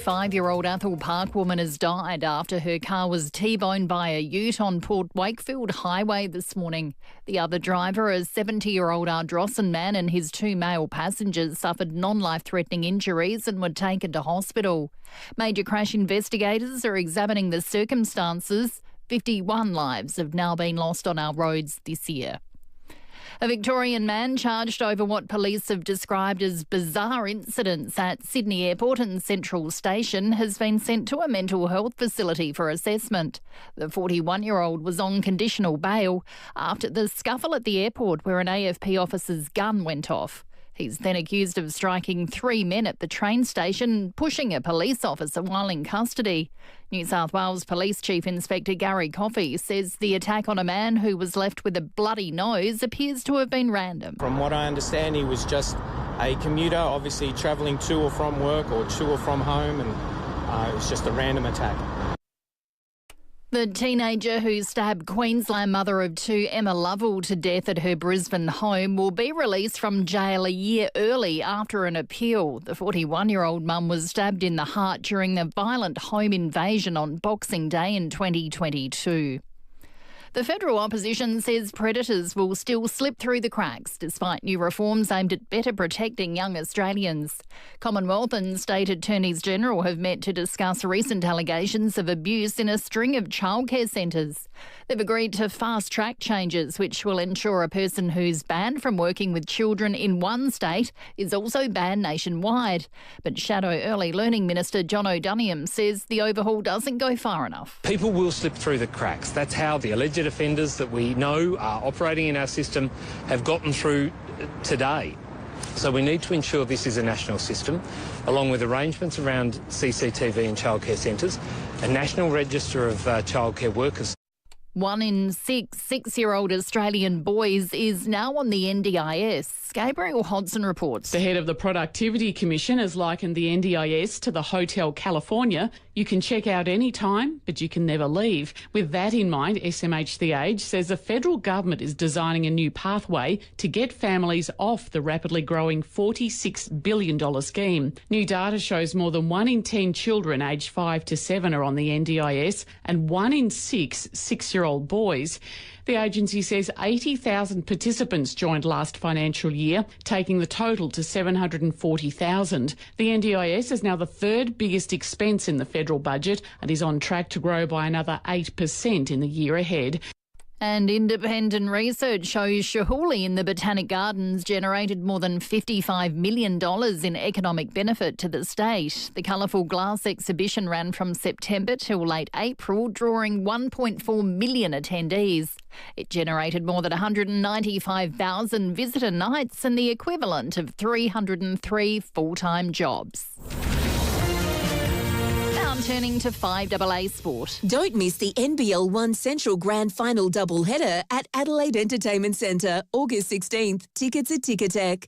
5-year-old Athol Park woman has died after her car was T-boned by a ute on Port Wakefield Highway this morning. The other driver, a 70-year-old Ardrossan man, and his 2 male passengers suffered non-life-threatening injuries and were taken to hospital. Major crash investigators are examining the circumstances. 51 lives have now been lost on our roads this year. A Victorian man charged over what police have described as bizarre incidents at Sydney Airport and Central Station has been sent to a mental health facility for assessment. The 41-year-old was on conditional bail after the scuffle at the airport where an AFP officer's gun went off. He's then accused of striking 3 men at the train station and pushing a police officer while in custody. New South Wales Police Chief Inspector Gary Coffey says the attack on a man who was left with a bloody nose appears to have been random. From what I understand, he was just a commuter, obviously travelling to or from work or to or from home, and it was just a random attack. The teenager who stabbed Queensland mother of 2 Emma Lovell to death at her Brisbane home will be released from jail a year early after an appeal. The 41-year-old mum was stabbed in the heart during the violent home invasion on Boxing Day in 2022. The federal opposition says predators will still slip through the cracks despite new reforms aimed at better protecting young Australians. Commonwealth and state attorneys general have met to discuss recent allegations of abuse in a string of childcare centres. They've agreed to fast-track changes which will ensure a person who's banned from working with children in one state is also banned nationwide. But Shadow Early Learning Minister John O'Doniam says the overhaul doesn't go far enough. People will slip through the cracks. That's how the alleged offenders that we know are operating in our system have gotten through today. So we need to ensure this is a national system, along with arrangements around CCTV and childcare centres, a national register of childcare workers. 1 in 6 6-year-old Australian boys is now on the NDIS. Gabriel Hodson reports. The head of the Productivity Commission has likened the NDIS to the Hotel California. You can check out any time, but you can never leave. With that in mind, SMH The Age says the federal government is designing a new pathway to get families off the rapidly growing $46 billion scheme. New data shows more than 1 in 10 children aged 5 to 7 are on the NDIS and 1 in 6 6-year-old boys. The agency says 80,000 participants joined last financial year, taking the total to 740,000. The NDIS is now the 3rd biggest expense in the federal budget and is on track to grow by another 8% in the year ahead. And independent research shows Shahuli in the Botanic Gardens generated more than $55 million in economic benefit to the state. The colourful glass exhibition ran from September till late April, drawing 1.4 million attendees. It generated more than 195,000 visitor nights and the equivalent of 303 full-time jobs. Turning to 5AA Sport. Don't miss the NBL 1 Central Grand Final doubleheader at Adelaide Entertainment Centre, August 16th. Tickets at Ticketek.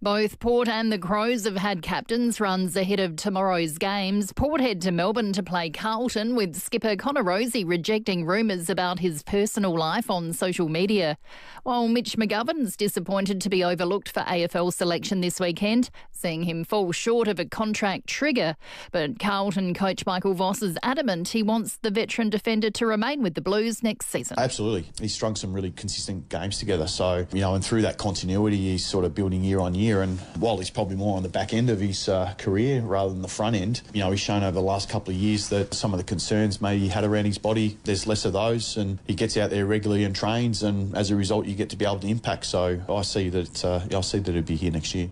Both Port and the Crows have had captains' runs ahead of tomorrow's games. Port head to Melbourne to play Carlton, with skipper Connor Rozee rejecting rumours about his personal life on social media. While Mitch McGovern's disappointed to be overlooked for AFL selection this weekend, seeing him fall short of a contract trigger. But Carlton coach Michael Voss is adamant he wants the veteran defender to remain with the Blues next season. Absolutely. He's strung some really consistent games together. So, and through that continuity, he's sort of building year on year. And while he's probably more on the back end of his career rather than the front end, he's shown over the last couple of years that some of the concerns maybe he had around his body, there's less of those, and he gets out there regularly and trains, and as a result, you get to be able to impact. So I see that he'll be here next year.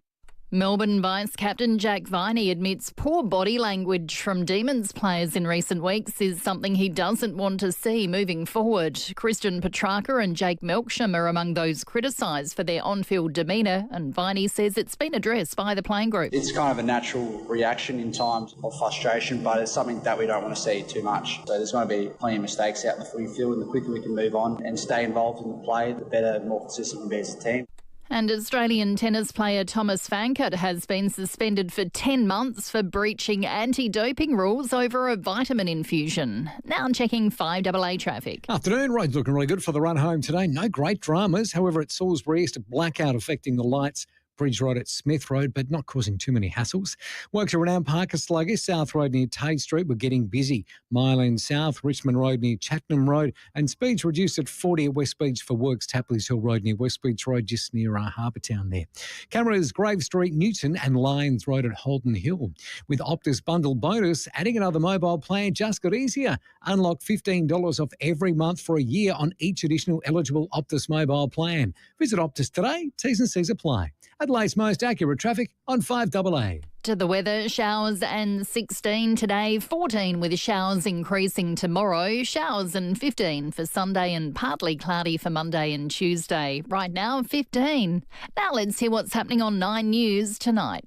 Melbourne Vice-Captain Jack Viney admits poor body language from Demons players in recent weeks is something he doesn't want to see moving forward. Christian Petrarca and Jake Melksham are among those criticised for their on-field demeanour, and Viney says it's been addressed by the playing group. It's kind of a natural reaction in times of frustration, but it's something that we don't want to see too much. So there's going to be plenty of mistakes out in the footy field, and the quicker we can move on and stay involved in the play, the better and more consistent we'll be as a team. And Australian tennis player Thomas Vankert has been suspended for 10 months for breaching anti-doping rules over a vitamin infusion. Now checking 5AA traffic. Afternoon, roads looking really good for the run home today. No great dramas. However, at Salisbury East, a blackout affecting the lights Bridge Road at Smith Road, but not causing too many hassles. Works around Parker Slugger, South Road near Tay Street. We're getting busy. Mile End South, Richmond Road near Chattenham Road, and speeds reduced at 40 at West Beach for works. Tapley's Hill Road near West Beach Road, just near Harbour Town there. Cameras Grave Street, Newton, and Lyons Road at Holden Hill. With Optus Bundle Bonus, adding another mobile plan just got easier. Unlock $15 off every month for a year on each additional eligible Optus mobile plan. Visit Optus today. T's and C's apply. Adelaide's most accurate traffic on 5AA. To the weather, showers and 16 today, 14 with showers increasing tomorrow, showers and 15 for Sunday and partly cloudy for Monday and Tuesday. Right now, 15. Now let's hear what's happening on 9 News tonight.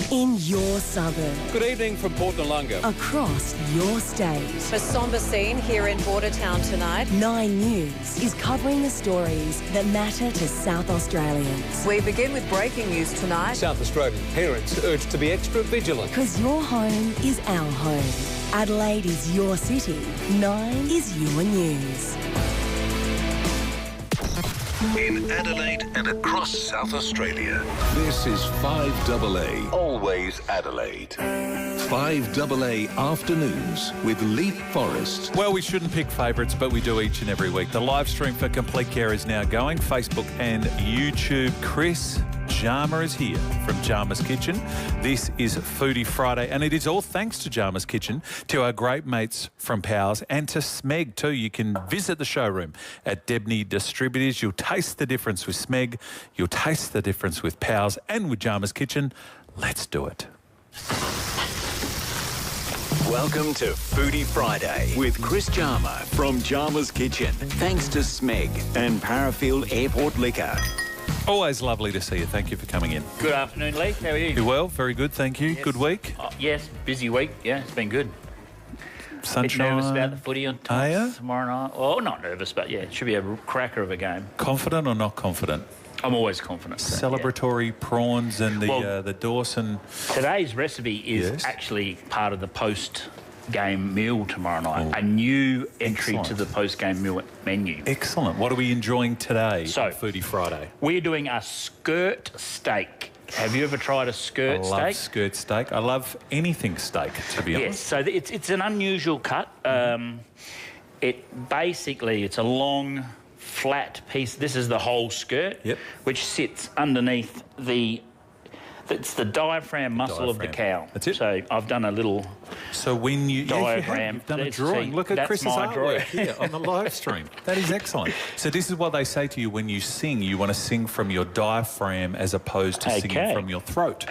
In your suburb. Good evening from Port Noarlunga. Across your state. A sombre scene here in Bordertown tonight. 9 News is covering the stories that matter to South Australians. We begin with breaking news tonight. South Australian parents urged to be extra vigilant. Because your home is our home. Adelaide is your city. 9 is your news. In Adelaide and across South Australia, this is 5AA, always Adelaide. 5AA Afternoons with Leith, Forrest. Well, we shouldn't pick favourites, but we do each and every week. The live stream for Complete Care is now going, Facebook and YouTube. Chris Jama is here from Jama's Kitchen. This is Foodie Friday, and it is all thanks to Jama's Kitchen, to our great mates from Powers, and to Smeg too. You can visit the showroom at Debney Distributors. You'll taste the difference with Smeg. You'll taste the difference with Powers and with Jama's Kitchen. Let's do it. Welcome to Foodie Friday with Chris Jama from Jama's Kitchen. Thanks to Smeg and Parafield Airport Liquor. Always lovely to see you. Thank you for coming in. Good afternoon, Leith. How are you? You well? Very good, thank you. Yes. Good week? Yes, busy week. Yeah, it's been good. Sunshine. Bit nervous about the footy on Are you? tomorrow night. Well, not nervous, but yeah, it should be a cracker of a game. Confident or not confident? I'm always confident. Celebratory prawns and the Dawson. Today's recipe is actually part of the post-game meal tomorrow night. A new entry to the post-game meal menu. Excellent. What are we enjoying today on Foodie Friday? We're doing a skirt steak. Have you ever tried a skirt steak? I love skirt steak. I love anything steak, to be honest. Yes, so it's an unusual cut. It's a long, flat piece. This is the whole skirt, which sits underneath it's the diaphragm muscle of the cow. That's it. So I've done a little diagram. You've done a drawing. Look at Chris's artwork here on the live stream. That is excellent. So this is what they say to you when you sing. You want to sing from your diaphragm as opposed to singing from your throat.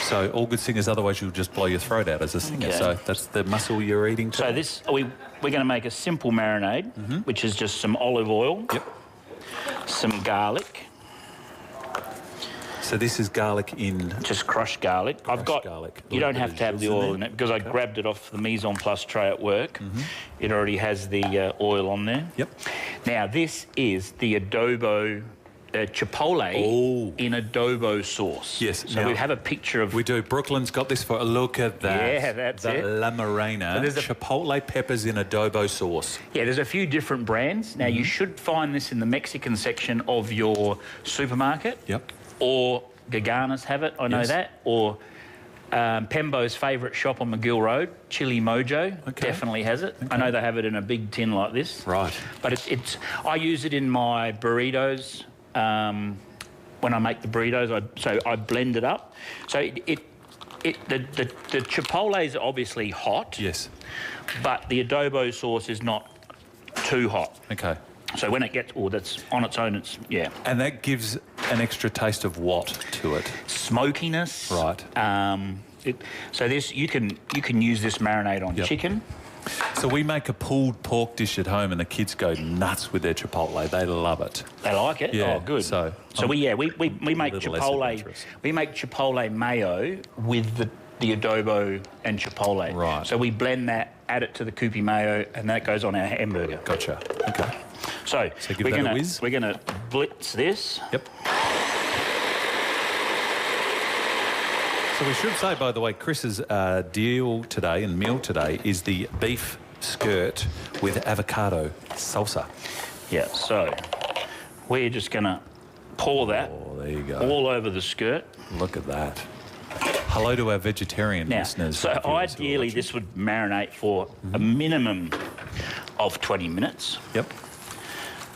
So all good singers, otherwise you'll just blow your throat out as a singer. Okay. So that's the muscle you're eating today. So we're going to make a simple marinade, which is just some olive oil, some garlic. So this is garlic in... Just crushed garlic. You don't have to have the oil in it because I grabbed it off the Mise en Place tray at work. It already has the oil on there. Now, this is the adobo chipotle in adobo sauce. Yes. So we have a picture of... We do. Brooklyn's got this for a look at that. Yeah, that's it. La Morena. So chipotle peppers in adobo sauce. Yeah, there's a few different brands. Now, you should find this in the Mexican section of your supermarket. Or Gagana's have it, I know that. Or Pembo's favourite shop on McGill Road, Chili Mojo, definitely has it. I know they have it in a big tin like this. Right. But I use it in my burritos. When I make the burritos, I blend it up. So the chipotle is obviously hot. Yes. But the adobo sauce is not too hot. Okay. So when it gets, that's on its own, And that gives an extra taste of what to it? Smokiness. Right. So this, you can use this marinade on chicken. So we make a pulled pork dish at home and the kids go nuts with their chipotle. They love it. They like it? Yeah. Oh, good. So we make chipotle. We make chipotle mayo with the adobo and chipotle. Right. So we blend that, add it to the Kewpie mayo, and that goes on our hamburger. Gotcha. Okay. So we're gonna blitz this. Yep. So we should say, by the way, Chris's meal today is the beef skirt with avocado salsa. Yeah. So we're just gonna pour that there you go. all over the skirt. Look at that. Hello to our vegetarian listeners. So ideally this would marinate for a minimum of 20 minutes. Yep.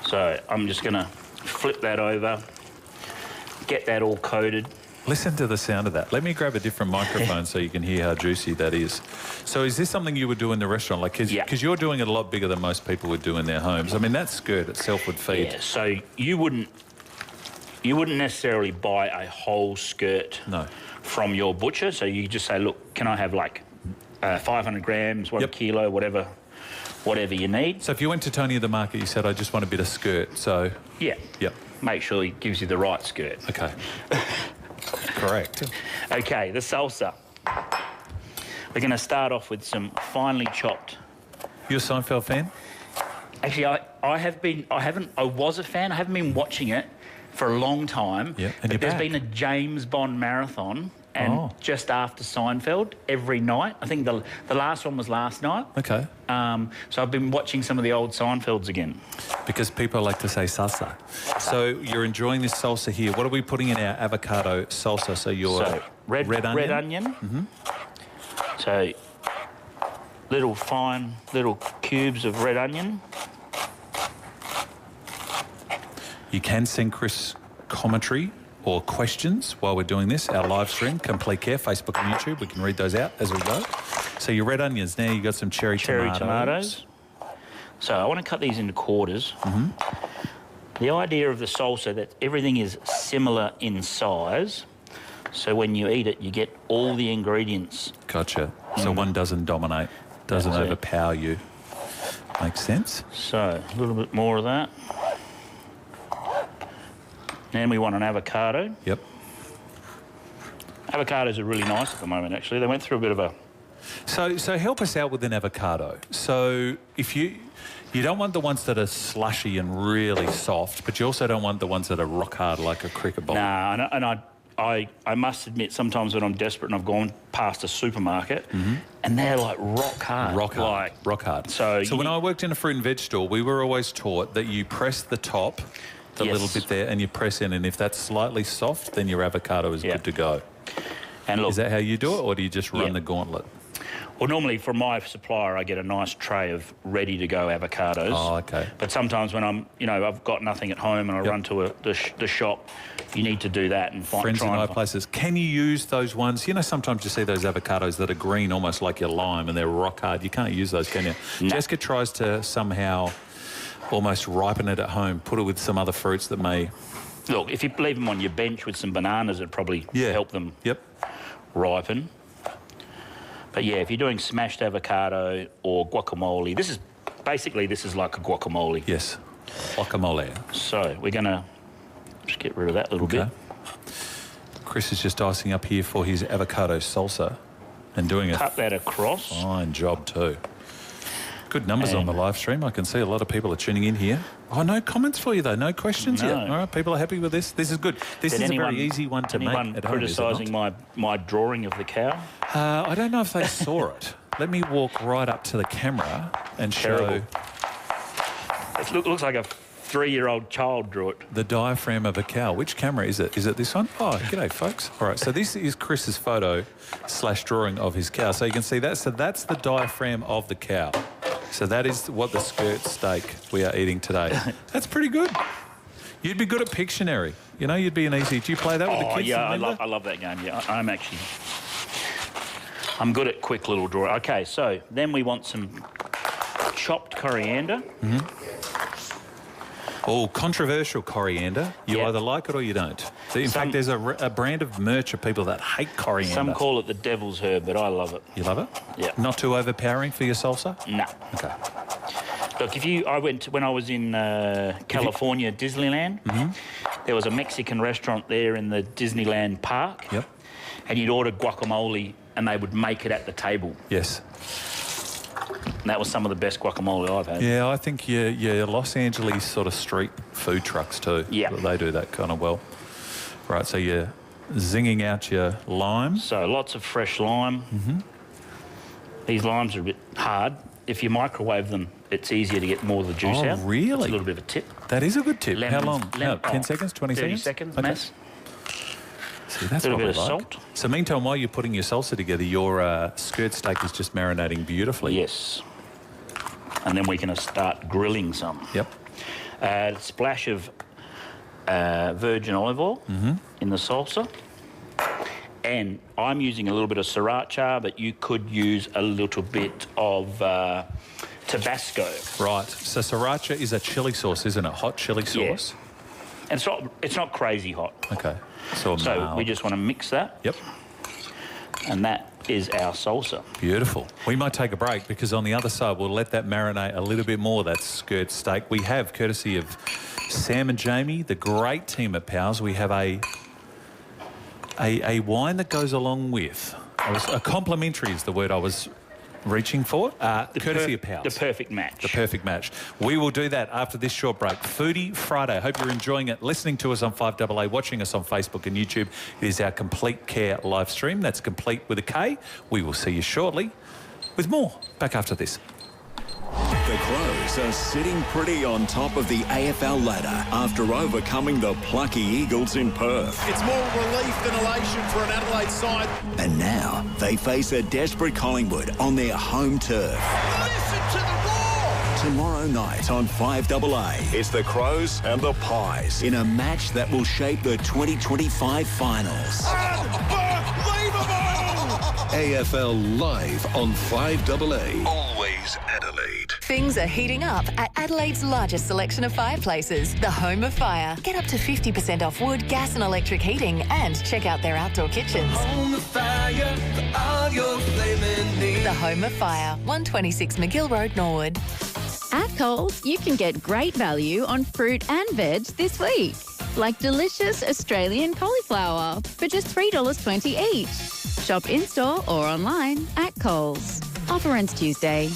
So I'm just going to flip that over, get that all coated. Listen to the sound of that. Let me grab a different microphone so you can hear how juicy that is. So is this something you would do in the restaurant? Like, because you're doing it a lot bigger than most people would do in their homes. I mean, that skirt itself would feed. Yeah, so you wouldn't necessarily buy a whole skirt from your butcher. So you just say, look, can I have like 500 grams, 1 kilo, whatever you need. So if you went to Tony at the market, you said, I just want a bit of skirt, so... Yeah. Yep. Make sure he gives you the right skirt. Okay. Correct. Okay, the salsa. We're going to start off with some finely chopped... You a Seinfeld fan? Actually, I was a fan. I haven't been watching it for a long time. Yeah, and but there's been a James Bond marathon, and just after Seinfeld, every night. I think the last one was last night. Okay. So I've been watching some of the old Seinfelds again. Because people like to say salsa. So you're enjoying this salsa here. What are we putting in our avocado salsa? So your red onion? Red onion. Mm-hmm. So little cubes of red onion. You can send Chris commentary or questions while we're doing this. Our live stream, Complete Care, Facebook and YouTube. We can read those out as we go. So your red onions. Now you've got some cherry tomatoes. So I want to cut these into quarters. Mm-hmm. The idea of the salsa, that everything is similar in size. So when you eat it, you get all the ingredients. Gotcha. So one doesn't dominate, doesn't overpower you. Makes sense. So a little bit more of that. Then we want an avocado. Yep. Avocados are really nice at the moment, actually. They went through a bit of a... So help us out with an avocado. So if you don't want the ones that are slushy and really soft, but you also don't want the ones that are rock hard like a cricket ball. Nah, and I must admit, sometimes when I'm desperate and I've gone past a supermarket and they're like rock hard. Rock hard. So when I worked in a fruit and veg store, we were always taught that you press the top, the little bit there, and you press in, and if that's slightly soft, then your avocado is good to go. And look, is that how you do it, or do you just run the gauntlet? Well, normally from my supplier, I get a nice tray of ready-to-go avocados. Oh, okay. But sometimes when I've got nothing at home and I run to the shop, you need to do that and find... Friends in high places. Can you use those ones? You know, sometimes you see those avocados that are green, almost like your lime, and they're rock hard. You can't use those, can you? No. Jessica tries to somehow almost ripen it at home, put it with some other fruits that may... Look, if you leave them on your bench with some bananas, it'd probably help them ripen. But yeah, if you're doing smashed avocado or guacamole, this is like a guacamole. Yes, guacamole. So we're going to just get rid of that little bit. Chris is just dicing up here for his avocado salsa and doing Cut that across. Fine job too. Good numbers on the live stream. I can see a lot of people are tuning in here. Oh, no comments for you though. No questions yet. All right, people are happy with this. This is good. This is a very easy one to make at home. Anyone criticising my drawing of the cow? I don't know if they saw it. Let me walk right up to the camera and show. It looks like a 3-year-old child drew it. The diaphragm of a cow. Which camera is it? Is it this one? Oh, g'day, folks. All right, so this is Chris's photo / drawing of his cow. So you can see that. So that's the diaphragm of the cow. So that is what the skirt steak we are eating today. That's pretty good. You'd be good at Pictionary. You know, you'd be an easy... Do you play that with the kids? Yeah, I love that game. Yeah, I'm good at quick little drawing. Okay, so then we want some chopped coriander. Oh, controversial coriander. You either like it or you don't. So in fact, there's a brand of merch of people that hate coriander. Some call it the devil's herb, but I love it. You love it? Yeah. Not too overpowering for your salsa? No. Okay. Look, when I was in California, Disneyland, there was a Mexican restaurant there in the Disneyland park. Yep. And you'd order guacamole and they would make it at the table. Yes. And that was some of the best guacamole I've had. Yeah, I think your Los Angeles sort of street food trucks too. Yeah. They do that kind of well. Right, so you're zinging out your lime. So lots of fresh lime. These limes are a bit hard. if you microwave them, it's easier to get more of the juice out. Oh, really? That's a little bit of a tip. That is a good tip. Lemon, How long? 10 seconds, 20 30 seconds? seconds, Okay. mass. See, that's A little what we bit of like. salt. So meantime, while you're putting your salsa together, your skirt steak is just marinating beautifully. Yes. And then we can start grilling some. Yep. A splash of virgin olive oil in the salsa. And I'm using a little bit of sriracha, but you could use a little bit of Tabasco. Right. So sriracha is a chili sauce, isn't it? Hot chili sauce? Yeah. And it's not crazy hot. Okay. So we just want to mix that. Yep. And that is our salsa. Beautiful. We might take a break because on the other side, we'll let that marinate a little bit more, that skirt steak. We have, courtesy of Sam and Jamie, the great team at Powers, we have a wine that goes along with. A complimentary is the word I was reaching for. Courtesy of Powers. The perfect match. The perfect match. We will do that after this short break. Foodie Friday. Hope you're enjoying it. Listening to us on 5AA, watching us on Facebook and YouTube. It is our Complete Care live stream. That's complete with a K. We will see you shortly with more. Back after this. The Crows are sitting pretty on top of the AFL ladder after overcoming the plucky Eagles in Perth. It's more relief than elation for an Adelaide side. And now they face a desperate Collingwood on their home turf. Listen to the roar! Tomorrow night on 5AA, it's the Crows and the Pies in a match that will shape the 2025 finals. Unbelievable! AFL Live on 5AA. Always Adelaide. Things are heating up at Adelaide's largest selection of fireplaces, the Home of Fire. Get up to 50% off wood, gas and electric heating and check out their outdoor kitchens. Home of Fire for all your flaming needs. The Home of Fire, 126 McGill Road, Norwood. At Coles, you can get great value on fruit and veg this week, like delicious Australian cauliflower for just $3.20 each. Shop in-store or online at Coles. Offer ends Tuesday.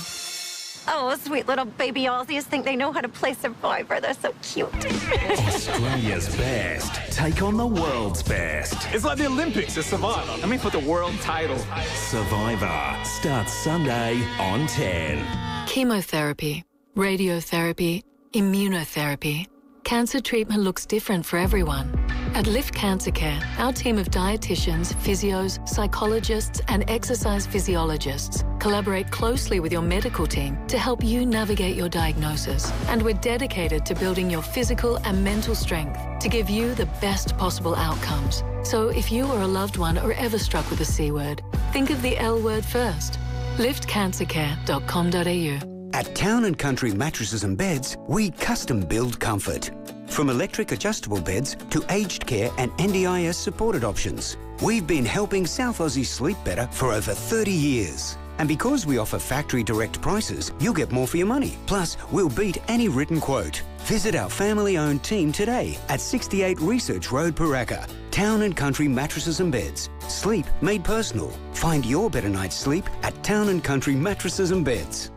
Oh, sweet little baby Aussies think they know how to play Survivor. They're so cute. Australia's best take on the world's best. It's like the Olympics of Survivor. I mean, for the world title. Survivor starts Sunday on 10. Chemotherapy, radiotherapy, immunotherapy. Cancer treatment looks different for everyone. At Lift Cancer Care, our team of dietitians, physios, psychologists and exercise physiologists collaborate closely with your medical team to help you navigate your diagnosis. And we're dedicated to building your physical and mental strength to give you the best possible outcomes. So if you or a loved one are ever struck with the C word, think of the L word first. liftcancercare.com.au. At Town & Country Mattresses and Beds, we custom build comfort. From electric adjustable beds to aged care and NDIS supported options. We've been helping South Aussies sleep better for over 30 years. And because we offer factory direct prices, you'll get more for your money. Plus, we'll beat any written quote. Visit our family-owned team today at 68 Research Road, Paraka. Town & Country Mattresses and Beds. Sleep made personal. Find your better night's sleep at Town & Country Mattresses and Beds.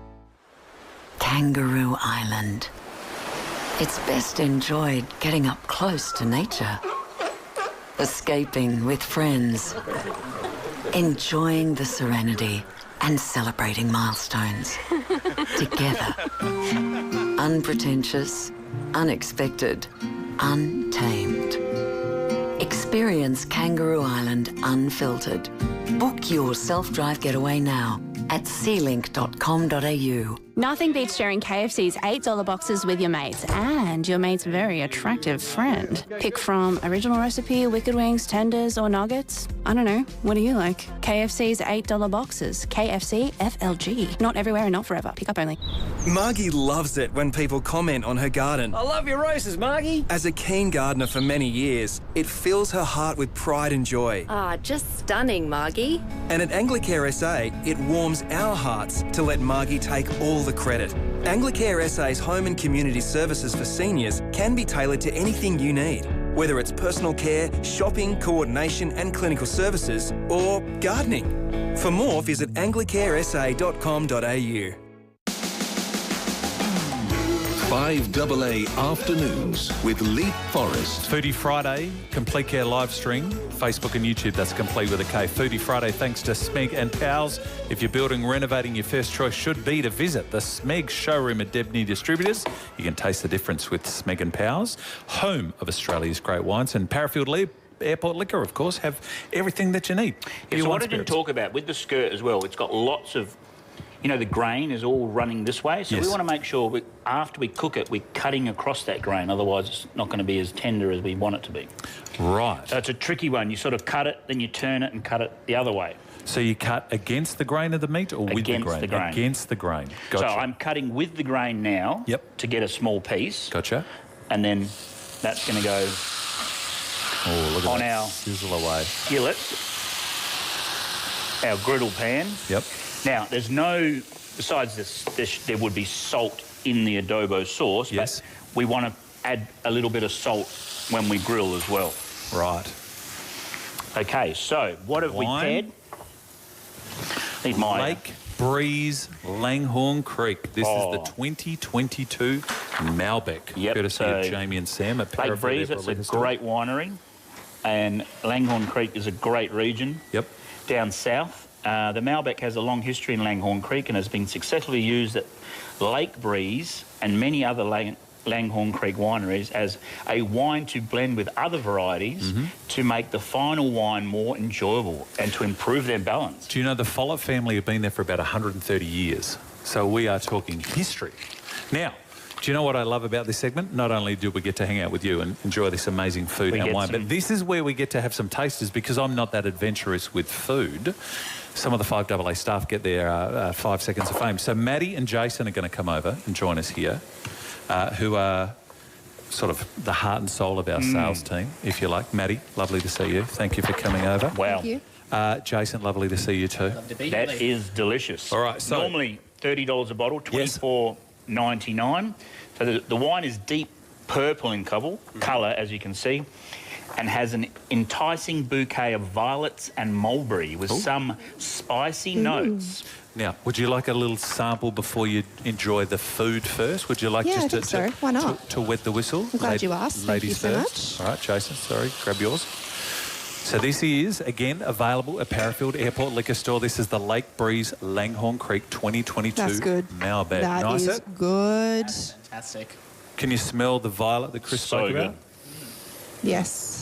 Kangaroo Island. It's best enjoyed getting up close to nature, escaping with friends, enjoying the serenity and celebrating milestones together. Unpretentious, unexpected, untamed. Experience Kangaroo Island unfiltered. Book your self-drive getaway now at sealink.com.au. Nothing beats sharing KFC's $8 boxes with your mates and your mate's very attractive friend. Pick from original recipe, wicked wings, tenders or nuggets. I don't know. What do you like? KFC's $8 boxes. KFC FLG. Not everywhere and not forever. Pick up only. Margie loves it when people comment on her garden. I love your roses, Margie. As a keen gardener for many years, it fills her heart with pride and joy. Ah, just stunning, Margie. And at Anglicare SA, it warms our hearts to let Margie take all the credit. Anglicare SA's home and community services for seniors can be tailored to anything you need, whether it's personal care, shopping, coordination and clinical services, or gardening. For more, visit anglicaresa.com.au. FIVEAA Afternoons with Leith, Forrest. Foodie Friday, Complete Care live stream, Facebook and YouTube, that's complete with a K. Foodie Friday, thanks to Smeg and Pals. If you're building, renovating, your first choice should be to visit the Smeg showroom at Debney Distributors. You can taste the difference with Smeg and Pals, home of Australia's great wines, and Parafield Airport Liquor, of course, have everything that you need. So what I didn't talk about with the skirt as well, it's got lots of, you know, the grain is all running this way, so we want to make sure after we cook it, we're cutting across that grain, otherwise it's not going to be as tender as we want it to be. Right. So it's a tricky one. You sort of cut it, then you turn it and cut it the other way. So you cut against the grain of the meat or with against the grain? Against the grain. Gotcha. So I'm cutting with the grain now to get a small piece. Gotcha. And then that's going to go on our sizzle away skillet, our griddle pan. Yep. Now, there's no, besides this, there would be salt in the adobo sauce, but we want to add a little bit of salt when we grill as well. Right. Okay, so what have we paired? Need my Lake Breeze Langhorne Creek. This is the 2022 Malbec. Yep. Courtesy of Jamie and Sam at Lake Breeze, that's a great winery. And Langhorne Creek is a great region. Yep. Down south. The Malbec has a long history in Langhorne Creek and has been successfully used at Lake Breeze and many other Langhorne Creek wineries as a wine to blend with other varieties to make the final wine more enjoyable and to improve their balance. Do you know the Follett family have been there for about 130 years? So we are talking history. Now, do you know what I love about this segment? Not only do we get to hang out with you and enjoy this amazing food and wine, but this is where we get to have some tasters because I'm not that adventurous with food. Some of the FIVEAA staff get their 5 seconds of fame. So Maddie and Jason are going to come over and join us here, who are sort of the heart and soul of our sales team, if you like. Maddie, lovely to see you. Thank you for coming over. Wow. Thank you. Jason, lovely to see you too. Love to be here. That is delicious. All right, so normally $30 a bottle, $24.99. So the wine is deep purple in colour, as you can see, and has an enticing bouquet of violets and mulberry with some spicy notes. Now, would you like a little sample before you enjoy the food first? Would you like Yeah, just I think so. Why not? To wet the whistle? I'm glad you asked. Thank you so first. All right, Jason, sorry, grab yours. So this is, again, available at Parafield Airport Liquor Store. This is the Lake Breeze Langhorne Creek 2022 That's good. Malbec. That nice is good. Fantastic. Can you smell the violet that Chris spoke about? Yes.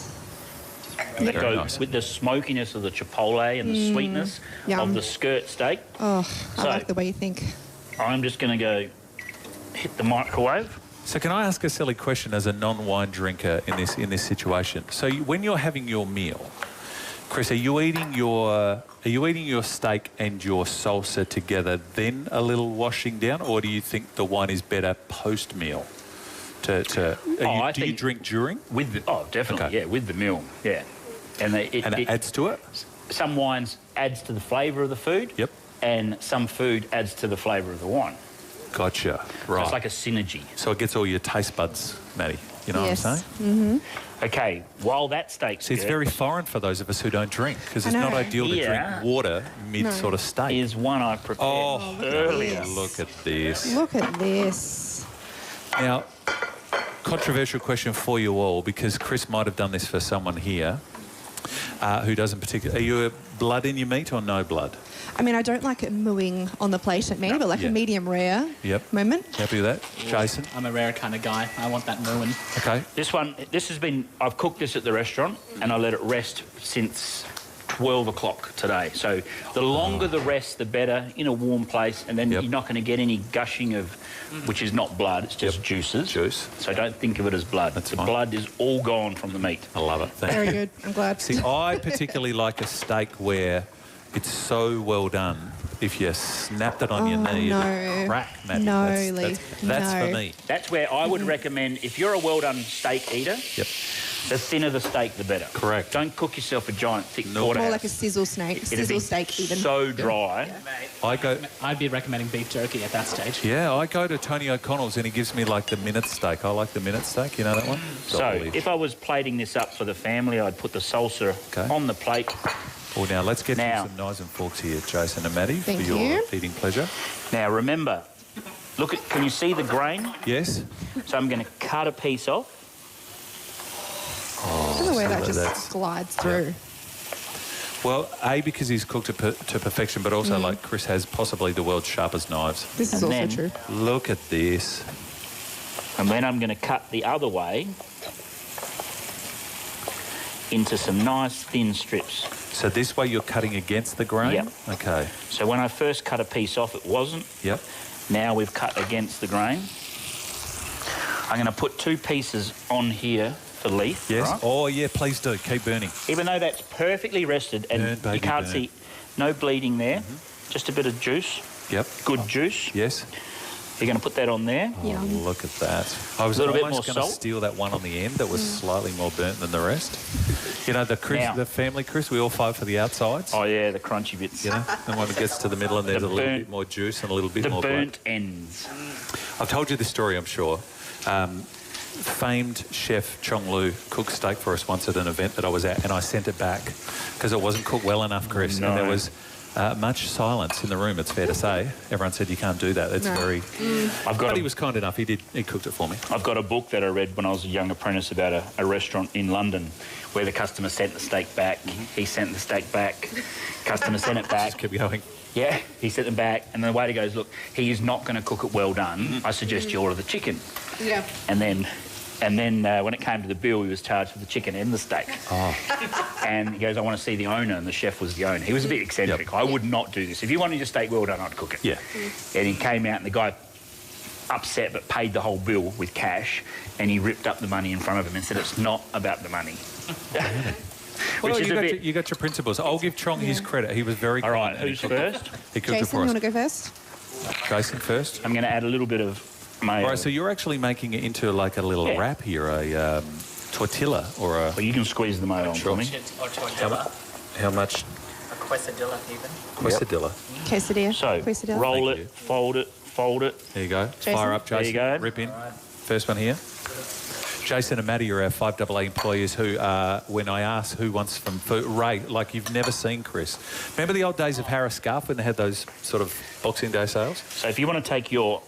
That goes with the smokiness of the chipotle and the sweetness of the skirt steak. Oh, I like the way you think. I'm just going to go hit the microwave. So can I ask a silly question as a non-wine drinker in this situation? So when you're having your meal, Chris, are you eating your steak and your salsa together, then a little washing down, or do you think the wine is better post meal? Do you drink during? Definitely, okay. Yeah, with the meal, yeah. And it adds to it? Some wines adds to the flavour of the food. Yep. And some food adds to the flavour of the wine. Gotcha. Right. It's like a synergy. So it gets all your taste buds, Maddie. You know what I'm saying? Mm-hmm. Okay, while that steak's See, it's very foreign for those of us who don't drink because it's not ideal to drink water mid sort of steak. Is one I prepared earlier. Look at this. Look at this. Now, controversial question for you all because Chris might have done this for someone here who doesn't particularly... Are you a blood in your meat or no blood? I mean, I don't like it mooing on the plate at me, but like a medium rare moment. Happy with that? Jason? I'm a rare kind of guy. I want that mooing. Okay. I've cooked this at the restaurant and I let it rest since 12 o'clock today. So the longer the rest, the better, in a warm place, and then you're not going to get any gushing of, which is not blood, it's just juices. So don't think of it as blood. The blood is all gone from the meat. I love it. Thank you. Very good. I'm glad. See, I particularly like a steak where it's so well done. If you snapped it on your knee, it'd crack, Maddie. No, that's for me. That's where I would recommend, if you're a well-done steak eater, the thinner the steak, the better. Correct. Don't cook yourself a giant thick porterhouse. More like a sizzle steak. Sizzle steak even. So dry. I'd be recommending beef jerky at that stage. Yeah, I go to Tony O'Connell's and he gives me like the minute steak. I like the minute steak. You know that one? So if I was plating this up for the family, I'd put the salsa on the plate. Well, now let's get you some knives and forks here, Jason and Maddie, for your feeding pleasure. Now remember, Look at, can you see the grain? Yes. So I'm going to cut a piece off. I don't know where that just glides through. Well, A, because he's cooked it to perfection, but also, like, Chris has possibly the world's sharpest knives. This is also true. Look at this. And then I'm going to cut the other way into some nice thin strips. So this way you're cutting against the grain? Yep. Okay. So when I first cut a piece off, it wasn't. Yep. Now we've cut against the grain. I'm going to put 2 pieces on here for Leith. Yes. Right? Oh, yeah, please do. Keep burning. Even though that's perfectly rested and you can't see no bleeding there, just a bit of juice. Yep. Good juice. Yes. You're going to put that on there. Oh, look at that. I was almost going to steal that one on the end that was slightly more burnt than the rest. You know, the family Chris, we all fight for the outsides. Oh, yeah, the crunchy bits. You know, and when it gets to the middle and there's a little bit more juice and a little bit more burnt ends. I've told you this story, I'm sure. Famed chef Chong Lu cooked steak for us once at an event that I was at, and I sent it back because it wasn't cooked well enough, Chris. No. And there was much silence in the room, it's fair to say. Everyone said, you can't do that. That's very... But he was kind enough. He cooked it for me. I've got a book that I read when I was a young apprentice about a restaurant in London where the customer sent the steak back. He sent the steak back. Customer sent it back. Just keep going. Yeah, he sent them back. And the waiter goes, look, he is not going to cook it well done. I suggest you order the chicken. Yeah. And then when it came to the bill, he was charged for the chicken and the steak. Oh. And he goes, I want to see the owner, and the chef was the owner. He was a bit eccentric. Yep. I would not do this. If you wanted your steak well done, I'd cook it. Yeah. And he came out, and the guy, upset but paid the whole bill with cash, and he ripped up the money in front of him and said, it's not about the money. Well, you got your principles. I'll give Chong his credit. He was very All right, who's first? He cooked Jason, it for us. you want to go first? Jason first. I'm going to add a little bit of mayo. All right, so you're actually making it into like a little wrap here, a tortilla or a... Well, you can squeeze the mayo on for me. Or tortilla. How much? A quesadilla even. Quesadilla. Quesadilla. So, quesadilla. roll it, fold it. There you go. Jason? Fire up, Jason. There you go. Rip in. First one here. Jason and Maddie are our FIVEAA employees who, when I ask who wants some food, Ray, like you've never seen Chris. Remember the old days of Harris Scarf when they had those sort of Boxing Day sales? So if you want to take your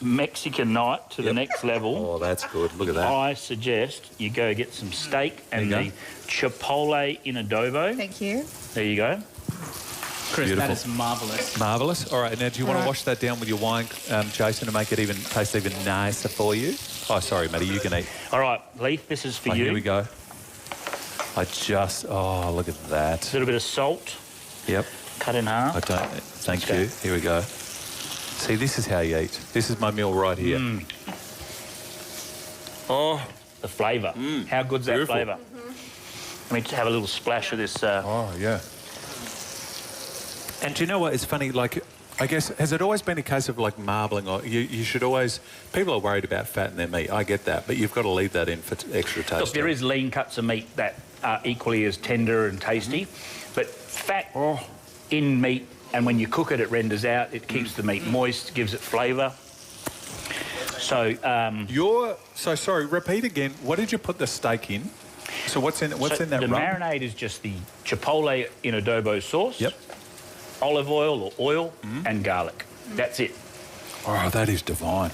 Mexican night to the next level... Oh, that's good. Look at that. I suggest you go get some steak and the chipotle in adobo. Thank you. There you go. Chris, that is marvellous. Marvellous. All right, now do you want to wash that down with your wine, Jason, to make it taste even nicer for you? Oh, sorry, Matty, you can eat. All right, Leith, this is for you. Here we go. Oh, look at that. A little bit of salt. Yep. Cut in half. Thank you. Here we go. See, this is how you eat. This is my meal right here. Oh, the flavour. How good's that flavour? Let me just have a little splash of this. Oh, yeah. And do you know what? It's funny, like, I guess, has it always been a case of, like, marbling? Or you should always... People are worried about fat in their meat. I get that, but you've got to leave that in for extra taste. Look, there is lean cuts of meat that are equally as tender and tasty, but fat in meat, and when you cook it, it renders out. It keeps the meat moist, gives it flavour. So... sorry, repeat again. What did you put the steak in? So what's in that rub? The marinade is just the chipotle in adobo sauce. Yep. Olive oil or oil and garlic. That's it. Oh, that is divine.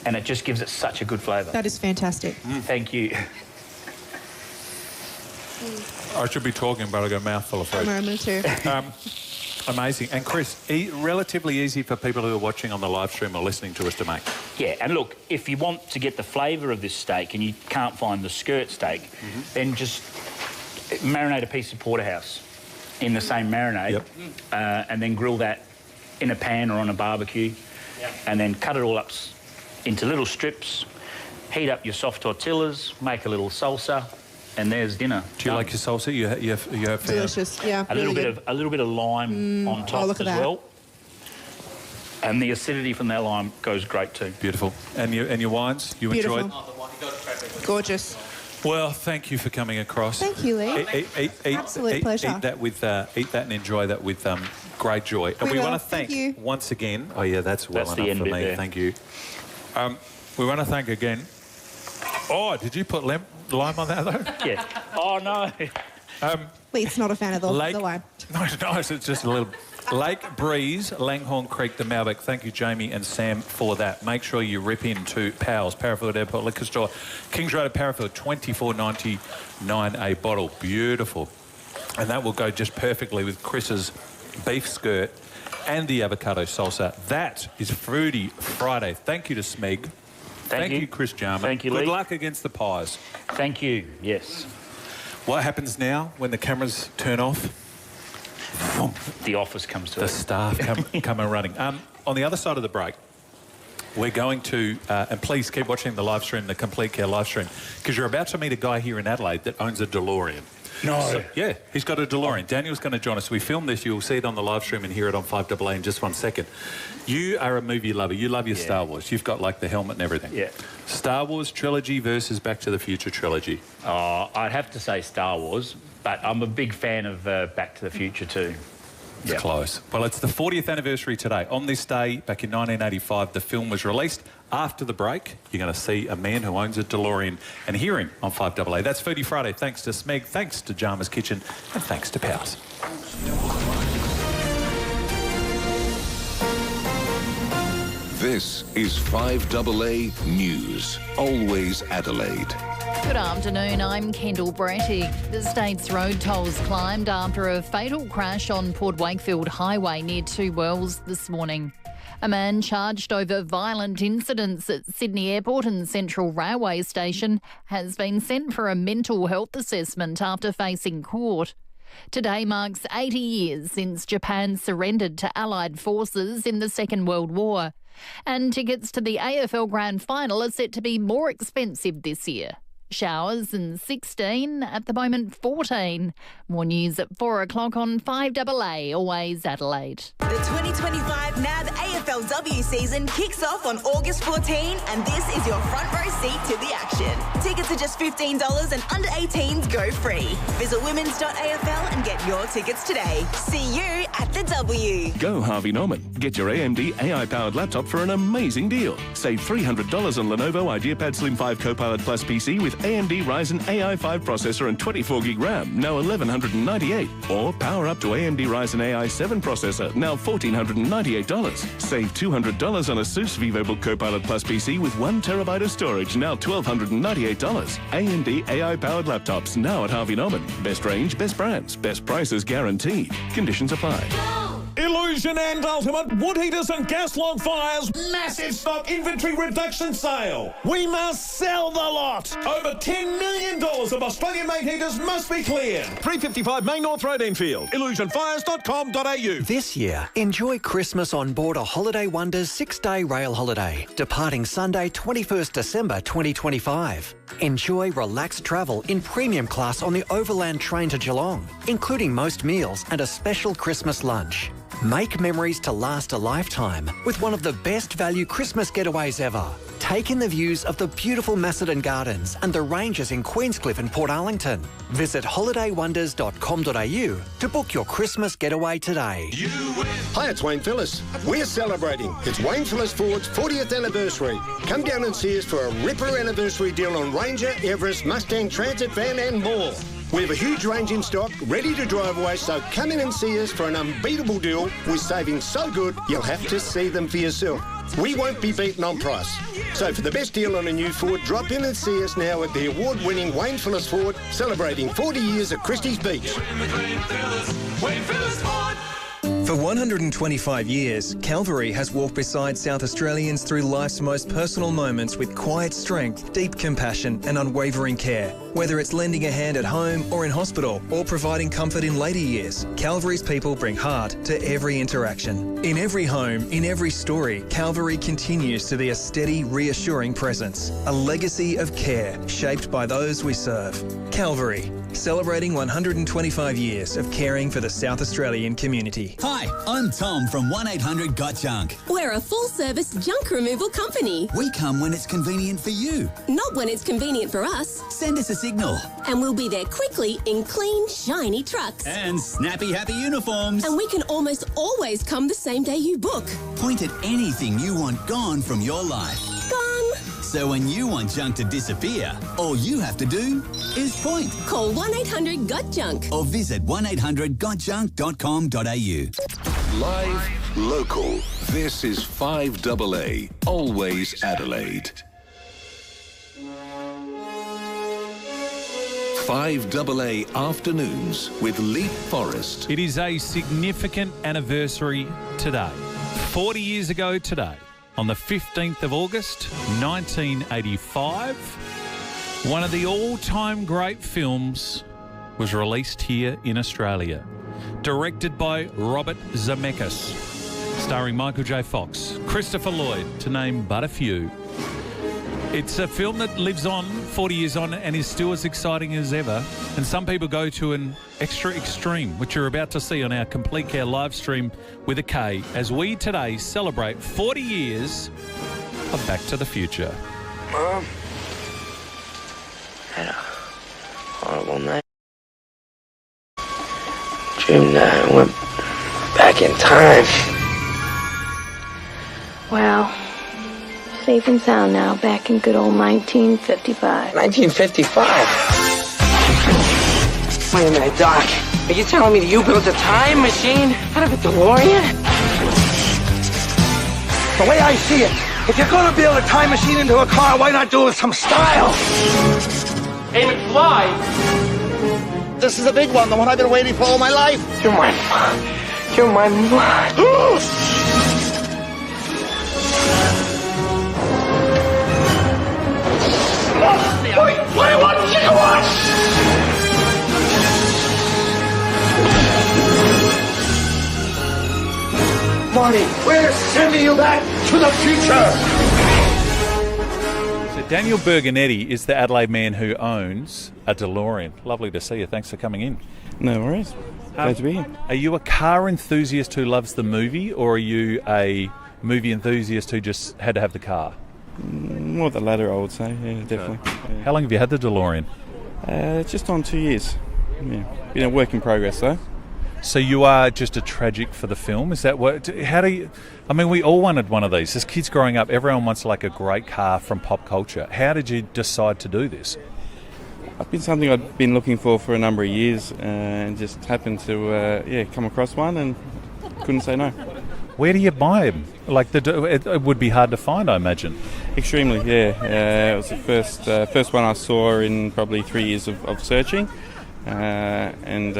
And it just gives it such a good flavour. That is fantastic. Thank you. I should be talking, but I got a mouthful of food. No, me too. Amazing. And Chris, relatively easy for people who are watching on the live stream or listening to us to make. Yeah, and look, if you want to get the flavour of this steak and you can't find the skirt steak, then just marinate a piece of porterhouse in the same marinade, and then grill that in a pan or on a barbecue, and then cut it all up into little strips, heat up your soft tortillas, make a little salsa, and there's dinner. Do you like your salsa? You have delicious, yeah. A little bit of lime on top as well. And the acidity from that lime goes great too. Beautiful. And your wines? You Beautiful. enjoyed? Gorgeous. Well, thank you for coming across. Thank you, Lee. Absolute pleasure. Eat that and enjoy that with great joy. And we want to thank you once again. Oh yeah, that's well enough the end for me. there. Thank you. We want to thank again. Oh, did you put lime on that though? Yeah. Oh no. Leith's not a fan of the lime. No, it's just a little. Lake Breeze, Langhorne Creek, the Malbec. Thank you, Jamie and Sam, for that. Make sure you rip into Powell's, Parafield Airport Liquor Store. Kings Road at Parafield, $24.99 a bottle. Beautiful. And that will go just perfectly with Chris's beef skirt and the avocado salsa. That is Fruity Friday. Thank you to Smeg. Thank you, Chris Jarman. Thank you, Good Leith. luck against the Pies. Thank you, yes. What happens now when the cameras turn off? The office comes to the us. Staff come running. On the other side of the break, we're going to, and please keep watching the live stream, the Complete Care live stream, because you're about to meet a guy here in Adelaide that owns a DeLorean. No. So, yeah, he's got a DeLorean. Daniel's going to join us. We filmed this. You'll see it on the live stream and hear it on FIVEAA in just 1 second. You are a movie lover. You love your Star Wars. You've got, like, the helmet and everything. Yeah. Star Wars trilogy versus Back to the Future trilogy. Oh, I'd have to say Star Wars, but I'm a big fan of Back to the Future too. It's close. Well, it's the 40th anniversary today. On this day, back in 1985, the film was released. After the break, you're going to see a man who owns a DeLorean and hear him on FIVEAA. That's Foodie Friday. Thanks to Smeg, thanks to Jarman's Kitchen, and thanks to Powers. This is FIVEAA News. Always Adelaide. Good afternoon, I'm Kendall Brettig. The state's road tolls climbed after a fatal crash on Port Wakefield Highway near Two Wells this morning. A man charged over violent incidents at Sydney Airport and Central Railway Station has been sent for a mental health assessment after facing court. Today marks 80 years since Japan surrendered to Allied forces in the Second World War. And tickets to the AFL Grand Final are set to be more expensive this year. Showers and 16, at the moment 14. More news at 4 o'clock on FIVEAA, always Adelaide. The 2025 NAB AFLW season kicks off on August 14 and this is your front row seat to the action. Tickets are just $15 and under 18s go free. Visit women's.afl and get your tickets today. See you at the W. Go Harvey Norman. Get your AMD AI-powered laptop for an amazing deal. Save $300 on Lenovo IdeaPad Slim 5 Copilot Plus PC with AMD Ryzen AI 5 processor and 24GB RAM, now $1,198. Or power up to AMD Ryzen AI 7 processor, now $1,498. Save $200 on Asus VivoBook Copilot Plus PC with 1TB of storage, now $1,298. AMD AI-powered laptops, now at Harvey Norman. Best range, best brands, best prices guaranteed. Conditions apply. Illusion and Ultimate Wood Heaters and Gas Log Fires massive stock inventory reduction sale. We must sell the lot. Over $10 million of Australian-made heaters must be cleared. 355 Main North Road, Enfield. Illusionfires.com.au. This year, enjoy Christmas on board a Holiday Wonders 6-day rail holiday, departing Sunday 21st December 2025. Enjoy relaxed travel in premium class on the overland train to Geelong, including most meals and a special Christmas lunch. Make memories to last a lifetime with one of the best value Christmas getaways ever. Take in the views of the beautiful Macedon Gardens and the ranges in Queenscliff and Port Arlington. Visit holidaywonders.com.au to book your Christmas getaway today. Hi, it's Wayne Phillips. We're celebrating. It's Wayne Phillips Ford's 40th anniversary. Come down and see us for a ripper anniversary deal on Ranger, Everest, Mustang, Transit van and more. We have a huge range in stock, ready to drive away, so come in and see us for an unbeatable deal with savings so good you'll have to see them for yourself. We won't be beaten on price. So for the best deal on a new Ford, drop in and see us now at the award-winning Wayne Phillips Ford, celebrating 40 years at Christie's Beach. For 125 years, Calvary has walked beside South Australians through life's most personal moments with quiet strength, deep compassion and unwavering care. Whether it's lending a hand at home or in hospital or providing comfort in later years, Calvary's people bring heart to every interaction. In every home, in every story, Calvary continues to be a steady, reassuring presence, a legacy of care shaped by those we serve. Calvary, celebrating 125 years of caring for the South Australian community. Hi, I'm Tom from 1-800-GOT-JUNK. We're a full-service junk removal company. We come when it's convenient for you. Not when it's convenient for us. Send us a signal. And we'll be there quickly in clean, shiny trucks. And snappy, happy uniforms. And we can almost always come the same day you book. Point at anything you want gone from your life. Gone. So when you want junk to disappear, all you have to do is point. Call 1-800-GOT-JUNK. Or visit 1-800-GOTJUNK.com.au. Live, local. This is 5AA, always Adelaide. 5AA Afternoons with Leith, Forrest. It is a significant anniversary today. 40 years ago today, on the 15th of August, 1985, one of the all-time great films was released here in Australia. Directed by Robert Zemeckis, starring Michael J. Fox, Christopher Lloyd, to name but a few. It's a film that lives on 40 years on and is still as exciting as ever. And some people go to an extra extreme, which you're about to see on our Complete Care live stream with a K, as we today celebrate 40 years of Back to the Future. Mom, had a horrible night. Dreamed I went back in time. Wow. Safe and sound now, back in good old 1955. 1955? Wait a minute, Doc. Are you telling me that you built a time machine out of a DeLorean? The way I see it, if you're gonna build a time machine into a car, why not do it with some style? Aim it fly. This is a big one, the one I've been waiting for all my life. You're my mom. You're my mom. Wait, 21 gigawatts! Marty, we're sending you back to the future! So Daniel Berganetti is the Adelaide man who owns a DeLorean. Lovely to see you. Thanks for coming in. No worries. Glad to be here. Are you a car enthusiast who loves the movie, or are you a movie enthusiast who just had to have the car? More the latter, I would say. Yeah, definitely. Yeah. How long have you had the DeLorean? Just on 2 years. Yeah, been a work in progress though. So you are just a tragic for the film? Is that what? How do you? I mean, we all wanted one of these. As kids growing up, everyone wants like a great car from pop culture. How did you decide to do this? It's been something I'd been looking for a number of years, and just happened to come across one and couldn't say no. Where do you buy them? Like it would be hard to find, I imagine. Extremely, yeah. It was the first one I saw in probably 3 years of searching, and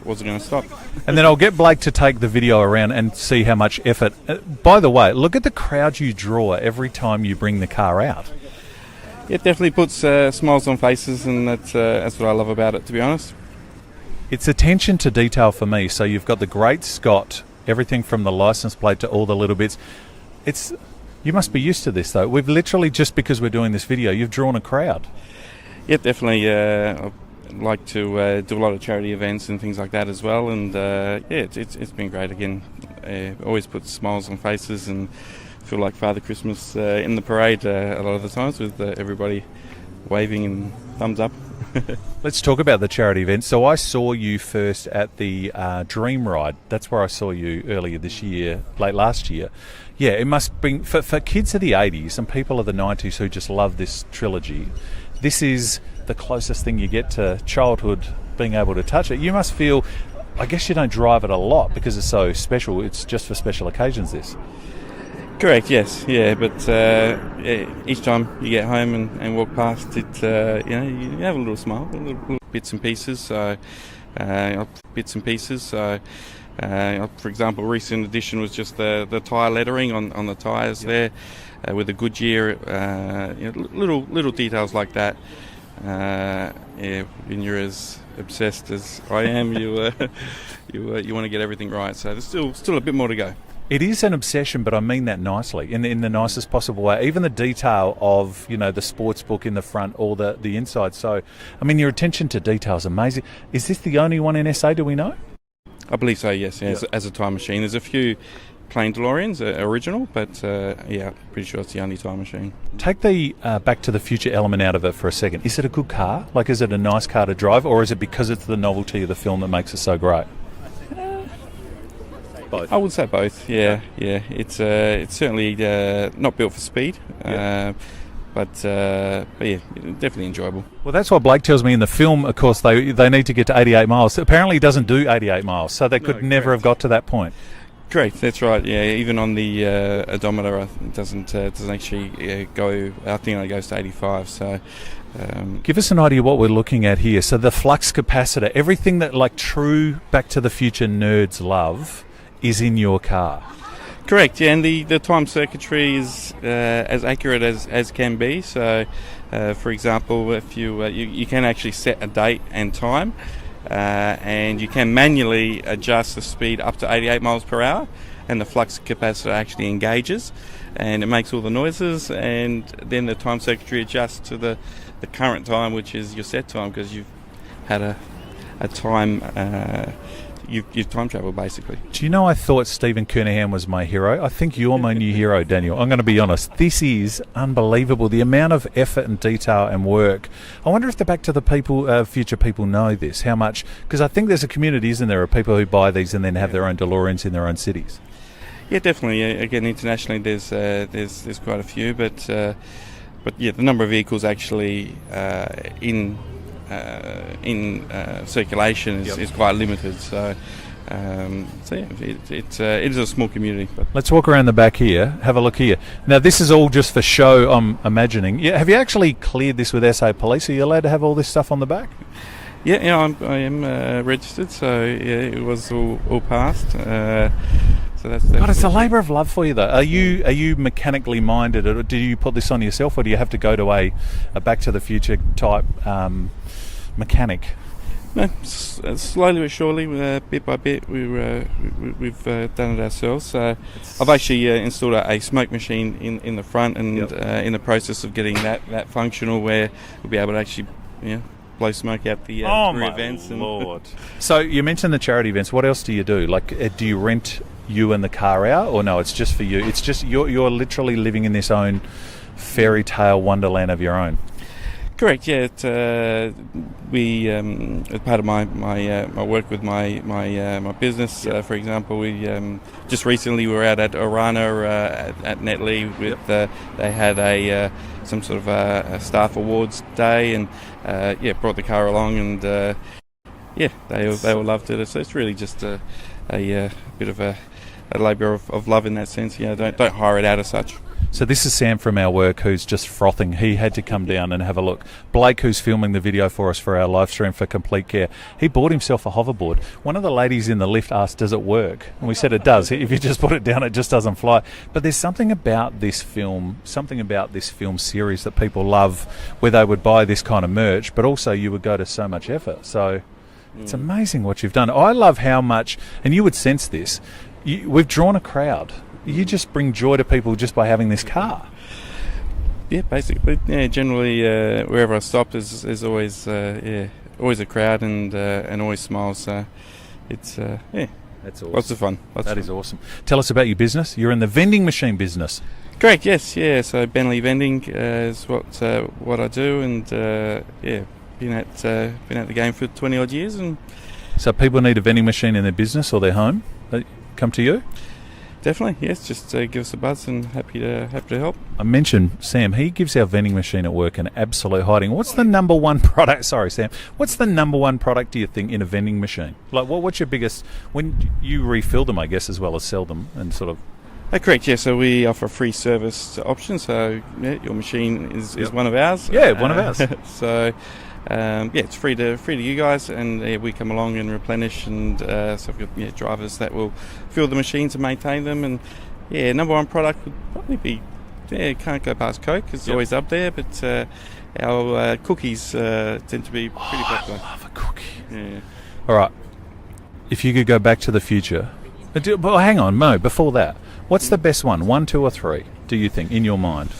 wasn't going to stop. And then I'll get Blake to take the video around and see how much effort. By the way, look at the crowd you draw every time you bring the car out. It definitely puts smiles on faces, and that's what I love about it, to be honest. It's attention to detail for me. So you've got the Great Scott, everything from the license plate to all the little bits. You must be used to this, though. We've literally, just because we're doing this video, you've drawn a crowd. Yeah, definitely. I like to do a lot of charity events and things like that as well. And it's been great again. Always puts smiles on faces, and feel like Father Christmas in the parade a lot of the times, with everybody waving and thumbs up. Let's talk about the charity event. So I saw you first at the Dream Ride. That's where I saw you earlier this year, late last year. Yeah, it must bring, for kids of the 80s and people of the 90s who just love this trilogy, this is the closest thing you get to childhood being able to touch it. You must feel, I guess you don't drive it a lot because it's so special. It's just for special occasions, this. Correct, yes, yeah, but each time you get home and walk past it, you have a little smile, little bits and pieces. So, for example, a recent addition was just the tyre lettering on the tyres there, with the Goodyear, little details like that. When you're as obsessed as I am, you want to get everything right. So there's still a bit more to go. It is an obsession, but I mean that nicely, in the nicest possible way. Even the detail of, the sports book in the front, or the inside. So, I mean, your attention to detail is amazing. Is this the only one in SA, do we know? I believe so, yes, as a time machine. There's a few plain DeLoreans, original, but pretty sure it's the only time machine. Take the Back to the Future element out of it for a second. Is it a good car? Like, is it a nice car to drive, or is it because it's the novelty of the film that makes it so great? Both. I would say both. Yeah. It's certainly not built for speed. But yeah, definitely enjoyable. Well, that's what Blake tells me in the film. Of course, they need to get to 88 miles. Apparently, he doesn't do 88 miles, so they could never have got to that point. Correct, that's right. Yeah, even on the odometer, it doesn't actually go. I think it goes to 85. So, give us an idea what we're looking at here. So the flux capacitor, everything that like true Back to the Future nerds love, is in your car. Correct, yeah, and the time circuitry is as accurate as can be. So, for example, if you can actually set a date and time, and you can manually adjust the speed up to 88 miles per hour, and the flux capacitor actually engages, and it makes all the noises, and then the time circuitry adjusts to the current time, which is your set time, because you've had a time. You've time traveled, basically. Do you know, I thought Stephen Kernahan was my hero. I think you're my new hero, Daniel. I'm going to be honest. This is unbelievable. The amount of effort and detail and work. I wonder if the Back to the Future people know this, how much, because I think there's a community, isn't there, of people who buy these and then have their own DeLoreans in their own cities. Yeah, definitely. Again, internationally, there's quite a few, but yeah, the number of vehicles actually in circulation is quite limited. So yeah, it is a small community. But let's walk around the back here. Have a look here. Now, this is all just for show, I'm imagining. Yeah, have you actually cleared this with SA Police? Are you allowed to have all this stuff on the back? Yeah, I am registered. So yeah, it was all passed. So that's God, it's a labour of love for you, though. Are you mechanically minded, or do you put this on yourself, or do you have to go to a Back to the Future type mechanic? No, slowly but surely, bit by bit, we've done it ourselves. So I've actually installed a smoke machine in the front, and in the process of getting that functional, where we'll be able to actually blow smoke out the events. Lord! So you mentioned the charity events. What else do you do? Like, do you rent you and the car out, or no? It's just for you. It's just you're literally living in this own fairy tale wonderland of your own. Correct. Yeah. We as part of my work with my business, for example, we just recently we were out at Orana at Netley with they had some sort of a staff awards day, and brought the car along, and they all loved it. So it's really just a bit of a labour of love in that sense. Don't hire it out as such. So this is Sam from our work, who's just frothing. He had to come down and have a look. Blake, who's filming the video for us for our live stream for Complete Care, he bought himself a hoverboard. One of the ladies in the lift asked, does it work? And we said it does. If you just put it down, it just doesn't fly. But there's something about this film series that people love, where they would buy this kind of merch, but also you would go to so much effort. So it's amazing what you've done. I love how much, and you would sense this, we've drawn a crowd. You just bring joy to people just by having this car. Yeah, basically. Yeah, generally wherever I stop, there's always always a crowd and always smiles. So it's that's awesome. Lots of fun. That is awesome. Tell us about your business. You're in the vending machine business. Correct. Yes. Yeah. So Bentley Vending is what I do, and been at the game for 20 odd years. And so people need a vending machine in their business or their home. They come to you. Definitely, yes. Just give us a buzz, and happy to help. I mentioned Sam. He gives our vending machine at work an absolute hiding. What's the number one product? Sorry, Sam. What's the number one product, do you think, in a vending machine? Like, what's your biggest? When you refill them, I guess, as well as sell them, and sort of. Correct. Yeah. So we offer a free service option. So your machine is one of ours. Yeah, one of ours. So. It's free to you guys, and we come along and replenish, and so we've got drivers that will fill the machines and maintain them. And number one product would probably be can't go past Coke, it's always up there, but our cookies tend to be pretty popular. I love a cookie. Yeah. All right, if you could go back to the future, well, hang on, Mo, before that, what's the best one? 1, 2 or 3, do you think, in your mind?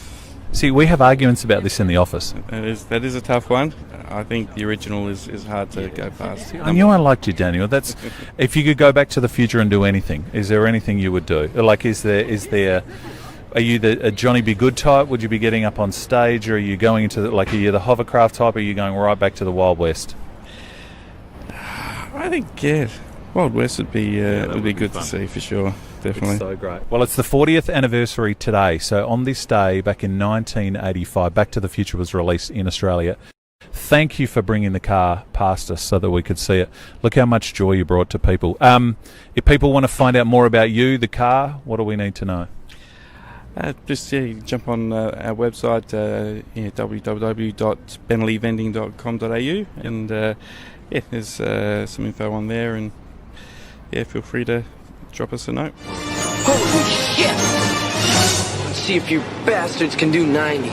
See, we have arguments about this in the office. That is a tough one. I think the original is hard to go past. I knew I liked you, Daniel. That's if you could go back to the future and do anything. Is there anything you would do? Like, are you a Johnny Be Good type? Would you be getting up on stage, or are you going into are you the hovercraft type, or are you going right back to the Wild West? I think Wild West would be good to see for sure. definitely. It's so great. Well, it's the 40th anniversary today. So on this day, back in 1985, Back to the Future was released in Australia. Thank you for bringing the car past us so that we could see it. Look how much joy you brought to people. If people want to find out more about you, the car, what do we need to know? You jump on our website, www.bentleyvending.com.au, and there's some info on there, and feel free to drop us a note. Holy shit! Let's see if you bastards can do 90.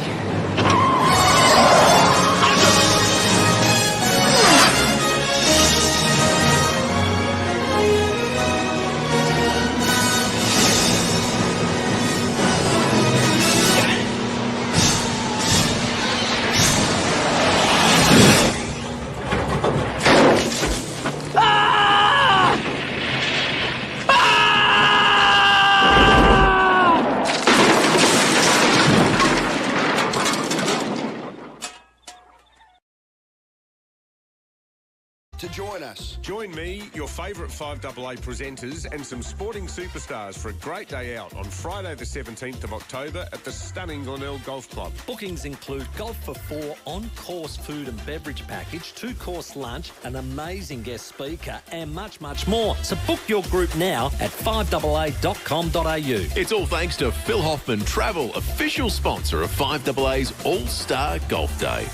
To join us. Join me, your favourite 5AA presenters and some sporting superstars for a great day out on Friday the 17th of October at the stunning Glenelg Golf Club. Bookings include golf for four, on-course food and beverage package, 2-course lunch, an amazing guest speaker and much, much more. So book your group now at 5AA.com.au. It's all thanks to Phil Hoffman Travel, official sponsor of 5AA's All-Star Golf Day.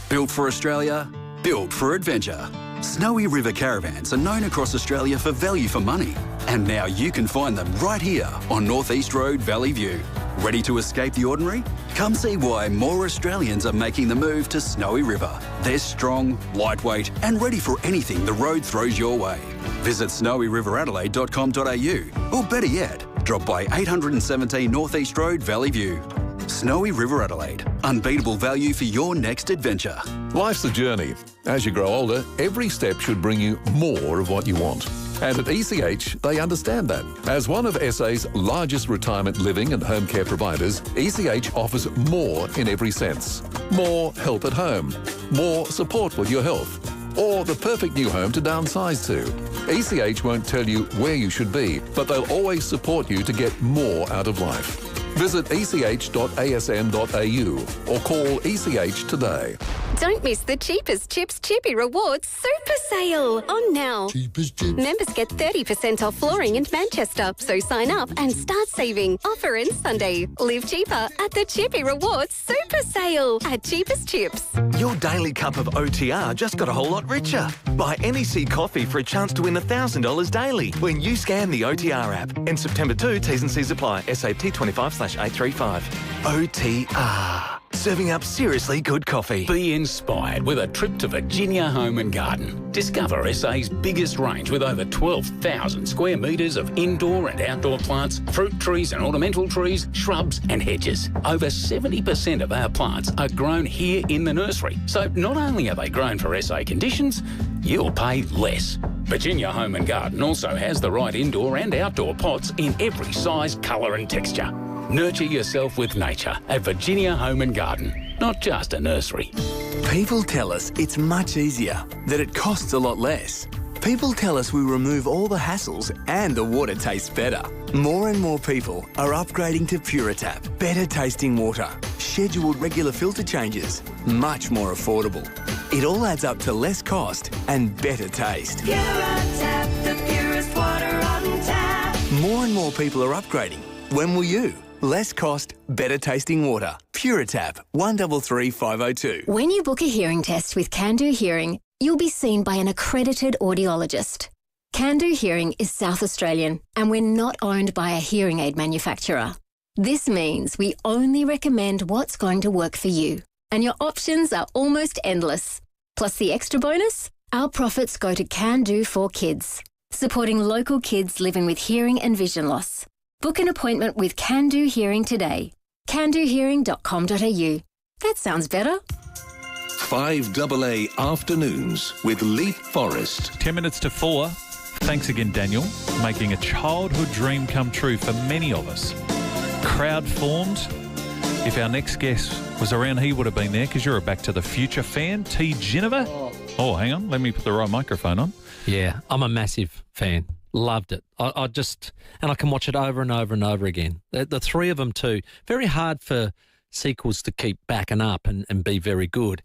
Built for Australia, built for adventure. Snowy River Caravans are known across Australia for value for money. And now you can find them right here on North East Road, Valley View. Ready to escape the ordinary? Come see why more Australians are making the move to Snowy River. They're strong, lightweight and ready for anything the road throws your way. Visit snowyriveradelaide.com.au or better yet, drop by 817 North East Road, Valley View. Snowy River Adelaide. Unbeatable value for your next adventure. Life's a journey. As you grow older, every step should bring you more of what you want. And at ECH, they understand that. As one of SA's largest retirement living and home care providers, ECH offers more in every sense. More help at home, more support with your health, or the perfect new home to downsize to. ECH won't tell you where you should be, but they'll always support you to get more out of life. Visit ech.asn.au or call ECH today. Don't miss the Cheapest Chips Chippy Rewards Super Sale on now. Cheapest Chips. Members get 30% off flooring in Manchester, so sign up and start saving. Offer ends Sunday. Live cheaper at the Chippy Rewards Super Sale at Cheapest Chips. Your daily cup of OTR just got a whole lot richer. Buy NEC coffee for a chance to win $1,000 daily when you scan the OTR app. In September 2, T's and C's apply. SAP 25/835. OTR. Serving up seriously good coffee. Be inspired with a trip to Virginia Home and Garden. Discover SA's biggest range with over 12,000 square metres of indoor and outdoor plants, fruit trees and ornamental trees, shrubs and hedges. Over 70% of our plants are grown here in the nursery. So not only are they grown for SA conditions, you'll pay less. Virginia Home and Garden also has the right indoor and outdoor pots in every size, colour and texture. Nurture yourself with nature at Virginia Home and Garden, not just a nursery. People tell us it's much easier, that it costs a lot less. People tell us we remove all the hassles and the water tastes better. More and more people are upgrading to PuraTap, better tasting water, scheduled regular filter changes, much more affordable. It all adds up to less cost and better taste. PuraTap, the purest water on tap. More and more people are upgrading. When will you? Less cost, better tasting water. PuraTap, 133502. When you book a hearing test with Can Do Hearing, you'll be seen by an accredited audiologist. Can Do Hearing is South Australian and we're not owned by a hearing aid manufacturer. This means we only recommend what's going to work for you, and your options are almost endless. Plus the extra bonus, our profits go to Can Do for Kids, supporting local kids living with hearing and vision loss. Book an appointment with Can Do Hearing today. candohearing.com.au. That sounds better. 5AA Afternoons with Leith Forrest. 10 minutes to 4. Thanks again, Daniel, making a childhood dream come true for many of us. Crowd formed. If our next guest was around, he would have been there because you're a Back to the Future fan. T. Geneva. Oh, hang on. Let me put the right microphone on. Yeah, I'm a massive fan. Loved it. I just, and I can watch it over and over and over again. The three of them too. Very hard for sequels to keep backing up and be very good.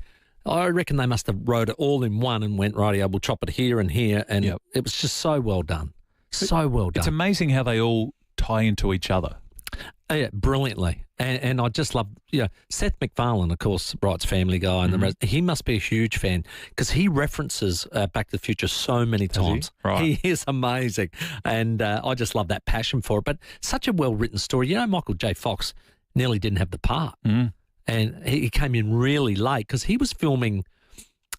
I reckon they must have wrote it all in one and went, right, we'll chop it here and here. And it was just so well done. So well done. It's amazing how they all tie into each other. Yeah, brilliantly. And I just love, Seth MacFarlane, of course, writes Family Guy, and the rest. He must be a huge fan because he references Back to the Future so many times. Right. He is amazing. And I just love that passion for it. But such a well-written story. Michael J. Fox nearly didn't have the part. And he came in really late because he was filming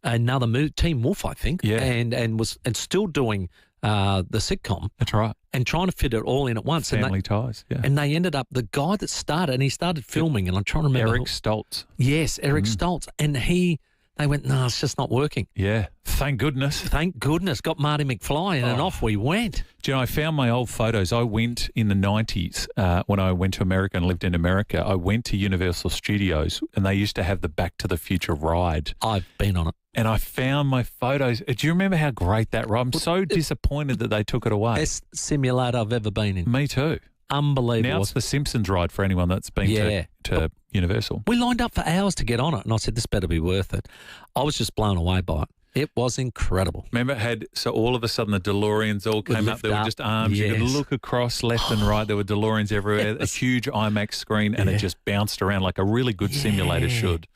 another movie, Teen Wolf, I think, and was still doing the sitcom. That's right. And trying to fit it all in at once. Family Ties, yeah. And they ended up, the guy that started, and he started filming, and I'm trying to remember. Eric Stoltz. Yes, Eric Stoltz. And they went, no, it's just not working. Yeah, thank goodness. Thank goodness. Got Marty McFly in and off we went. Do you know, I found my old photos. I went in the 90s when I went to America and lived in America. I went to Universal Studios and they used to have the Back to the Future ride. I've been on it. And I found my photos. Do you remember how great that ride? I'm so disappointed that they took it away. Best simulator I've ever been in. Me too. Unbelievable. Now it's the Simpsons ride for anyone that's been to Universal. We lined up for hours to get on it, and I said, this better be worth it. I was just blown away by it. It was incredible. Remember, it had, so all of a sudden the DeLoreans all came up. There were just arms. Yes. You could look across left and right. There were DeLoreans everywhere, a huge IMAX screen, and it just bounced around like a really good simulator should.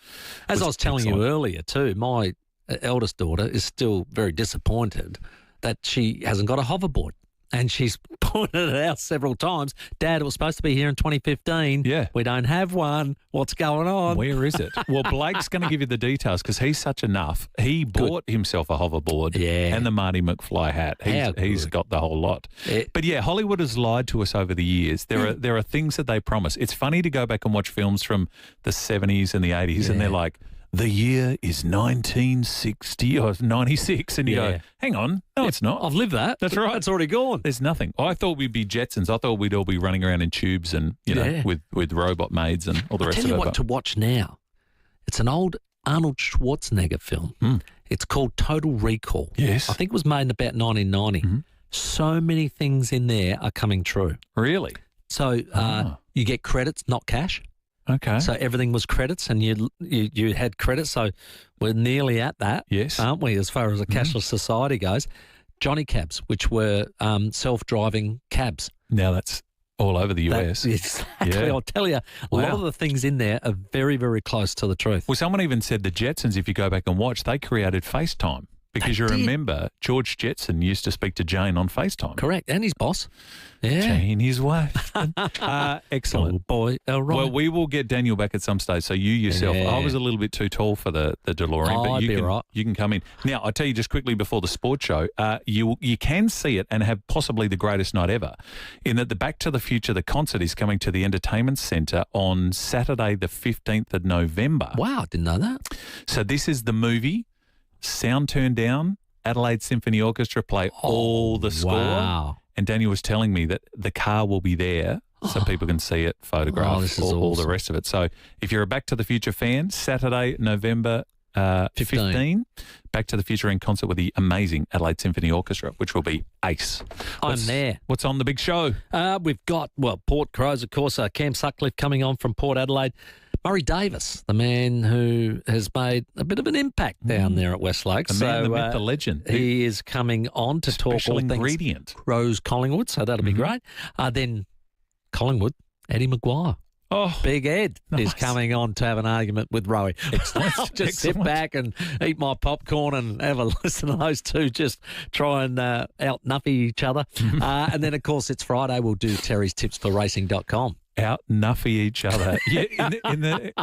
As I was telling you earlier too, my eldest daughter is still very disappointed that she hasn't got a hoverboard. And she's pointed it out several times. Dad, it was supposed to be here in 2015. Yeah. We don't have one. What's going on? Where is it? Well, Blake's going to give you the details because he's such enough. He bought himself a hoverboard and the Marty McFly hat. He's got the whole lot. But yeah, Hollywood has lied to us over the years. There are things that they promise. It's funny to go back and watch films from the 70s and the 80s and they're like, the year is 1960 or 96. And you go, hang on. No, it's not. I've lived that. That's right. It's already gone. There's nothing. I thought we'd be Jetsons. I thought we'd all be running around in tubes and, you know, with robot maids and all the rest of it. I'll tell you what to watch now. It's an old Arnold Schwarzenegger film. It's called Total Recall. Yes. I think it was made in about 1990. So many things in there are coming true. Really? So you get credits, not cash. Okay. So everything was credits and you had credits. So we're nearly at that, aren't we, as far as a cashless society goes. Johnny cabs, which were self-driving cabs. Now that's all over the US. Exactly. Yeah. I'll tell you, a lot of the things in there are very, very close to the truth. Well, someone even said the Jetsons, if you go back and watch, they created FaceTime. Because remember, George Jetson used to speak to Jane on FaceTime. Correct. And his boss. Yeah. Jane, his wife. Excellent. Oh boy. Right. Well, we will get Daniel back at some stage. So you yourself, I was a little bit too tall for the DeLorean, but you can come in. Now, I'll tell you just quickly before the sports show, you can see it and have possibly the greatest night ever in that the Back to the Future, the concert is coming to the Entertainment Centre on Saturday the 15th of November. Wow, didn't know that. So this is the movie. Sound turned down, Adelaide Symphony Orchestra play all the score. Wow. And Daniel was telling me that the car will be there so people can see it, photograph, all the rest of it. So if you're a Back to the Future fan, Saturday, November 15, Back to the Future in concert with the amazing Adelaide Symphony Orchestra, which will be ace. I'm there. What's on the big show? We've got, Port Crows, of course, Cam Sutcliffe coming on from Port Adelaide. Murray Davis, the man who has made a bit of an impact down there at West Lakes. The man, the myth, the legend. He is coming on to talk all ingredient. things Crows Collingwood, so that'll be great. Then Collingwood, Eddie Maguire. Oh, Big Ed is coming on to have an argument with Rowie. Excellent. I'll just sit back and eat my popcorn and have a listen to those two just try and out-nuffy each other. And then, of course, it's Friday. We'll do Terry's tips for racing.com. Out nuffy each other. Yeah, in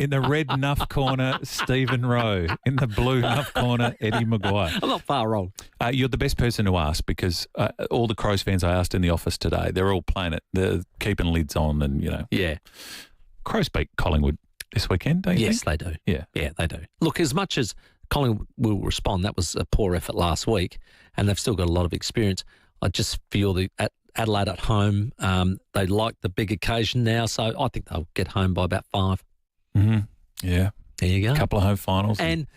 the red nuff corner, Stephen Rowe. In the blue nuff corner, Eddie Maguire. I'm not far wrong. You're the best person to ask because all the Crows fans I asked in the office today, they're all playing it. They're keeping lids on and, you know. Yeah. Crows beat Collingwood this weekend, don't you think? Yes, they do. Yeah. Yeah, they do. Look, as much as Collingwood will respond, that was a poor effort last week and they've still got a lot of experience. I just feel that Adelaide at home, they like the big occasion now, so I think they'll get home by about 5. Mm-hmm. Yeah. There you go. A couple of home finals. And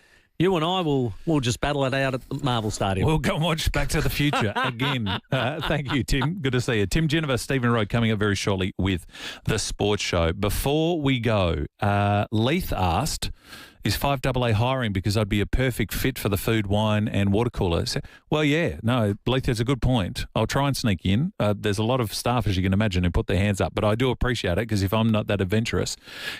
You and I will just battle it out at the Marvel Stadium. We'll go and watch Back to the Future again. Thank you, Tim. Good to see you. Tim Geneva, Stephen Rowe coming up very shortly with the Sports Show. Before we go, Leith asked, is 5AA hiring because I'd be a perfect fit for the food, wine and water cooler? So, well, yeah. No, Leith, that's a good point. I'll try and sneak in. There's a lot of staff, as you can imagine, who put their hands up, but I do appreciate it because if I'm not that adventurous,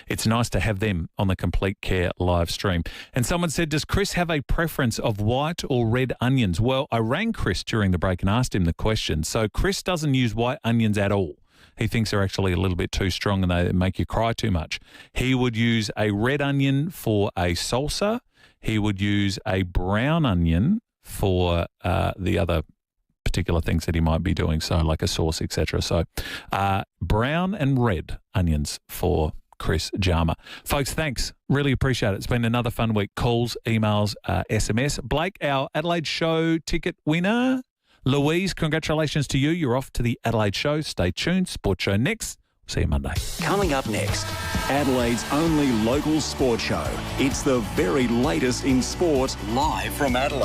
it's nice to have them on the Complete Care live stream. And someone said, does Chris have a preference of white or red onions? Well, I rang Chris during the break and asked him the question. So Chris doesn't use white onions at all. He thinks they're actually a little bit too strong and they make you cry too much. He would use a red onion for a salsa. He would use a brown onion for the other particular things that he might be doing, so like a sauce, etc. So brown and red onions for Chris Jama. Folks, thanks. Really appreciate it. It's been another fun week. Calls, emails, SMS. Blake, our Adelaide show ticket winner. Louise, congratulations to you. You're off to the Adelaide show. Stay tuned. Sports Show next. See you Monday. Coming up next, Adelaide's only local sports show. It's the very latest in sport, live from Adelaide.